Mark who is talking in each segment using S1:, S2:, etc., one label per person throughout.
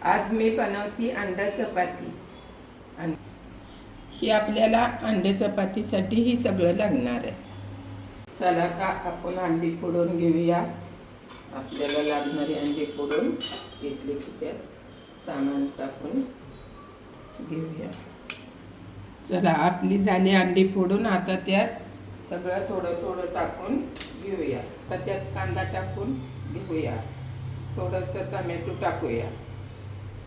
S1: आज मी बनवती अंडा चपाती आणि ही आपल्याला अंडे चपातीसाठी ही सगळं लागणार आहे। चला का आपण अंडी फोडून घेऊया। आपल्याला लागणारी अंडी फोडून घेतली की त्यात सामान टाकून घेऊया। चला आपली झाली अंडी फोडून, आता त्यात सगळं थोडं थोडं टाकून घेऊया। तर त्यात कांदा टाकून घेऊया, थोडंसं टोमॅटो टाकूया,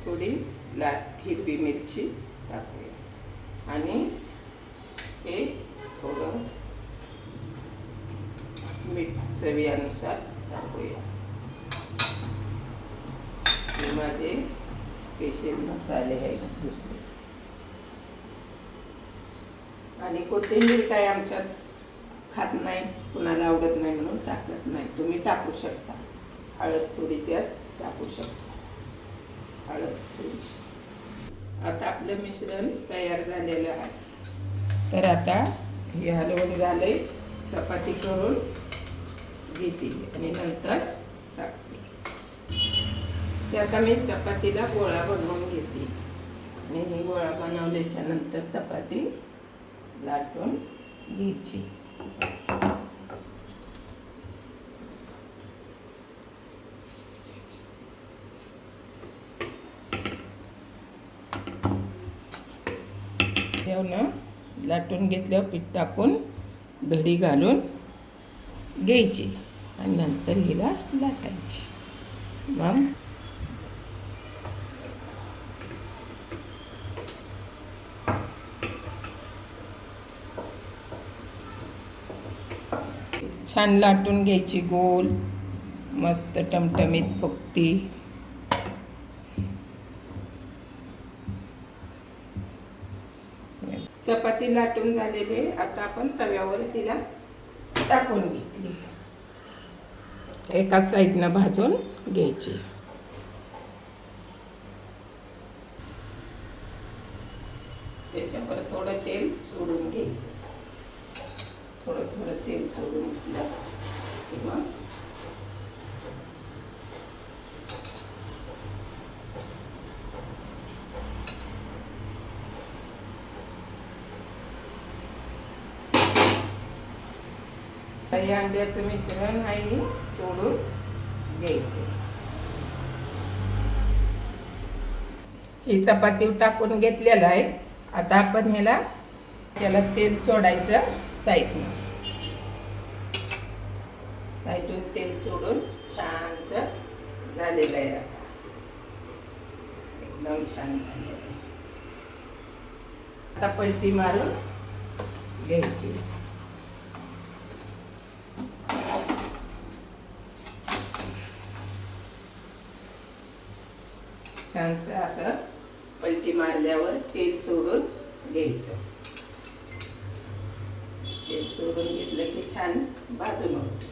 S1: थोडी लाल हिरवी मिरची टाकूया आणि हे थोडं मीठ चवीनुसार टाकूया। हे माझे स्पेशल मसाले आहेत दुसरे। आणि कोथिंबीर काय आमच्यात खात नाही, कुणाला आवडत नाही म्हणून टाकत नाही, तुम्ही टाकू शकता। हळद थोडी त्यात टाकू शकता, हळद थोडीशी। आता आपलं मिश्रण तयार झालेलं आहे। तर आता हे हलवून झाले, चपाती करून घेते आणि नंतर टाकते। ते आता मी चपातीला गोळा बनवून घेते आणि ही गोळा बनवल्याच्या नंतर चपाती लाटून घ्यायची। लाटून घेतल्यावर पीठ टाकून घडी घालून घ्यायची आणि नंतर हिला लाटायची। मग छान लाटून घ्यायची, गोल मस्त टमटमीत फुगती। चपाती लाटून झालेली, आता आपण तव्यावर तिला टाकून घेतली, एका साईडनं भाजून घ्यायची। त्याच्यावर थोडं तेल सोडून घ्यायचं, थोडं थोडं तेल सोडून घेतलं किंवा हे अंड्याचं मिश्रण आहे सोडून घ्यायचे। ही चपाती टाकून घेतलेलं आहे। आता आपण त्याला तेल सोडायचं साईडनं, साईडून तेल सोडून छानसं झालेलं आहे। आता एकदम छान झालेलं आहे। आता पलटी मारून घ्यायची। छानसं असं पलटी मारल्यावर तेल सोडून घ्यायचं। तेल सोडून घेतलं की छान भाजून होतं।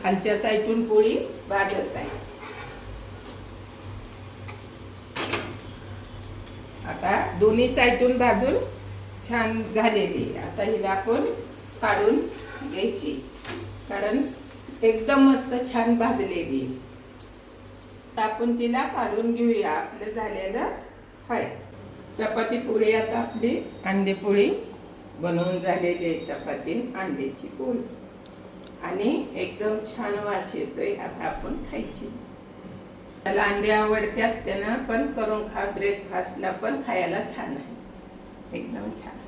S1: खालच्या साईडून पोळी भाजत आहे। आता दोन्ही साईडून भाजून छान झालेली, आता हिला आपण काढून घ्यायची, कारण एकदम मस्त छान भाजलेली। टाकून तिला काढून घेऊया। आपलं झालेलं आहे चपाती पोळी। आता आपली अंडे पोळी बनवून झालेली आहे, चपाती अंड्याची पोळी, आणि एकदम छान वास येतोय। आता आपण खायची। त्याला अंडे आवडतात, त्यांना पण करून खा, ब्रेकफास्टला पण खायला छान आहे, एकदम छान।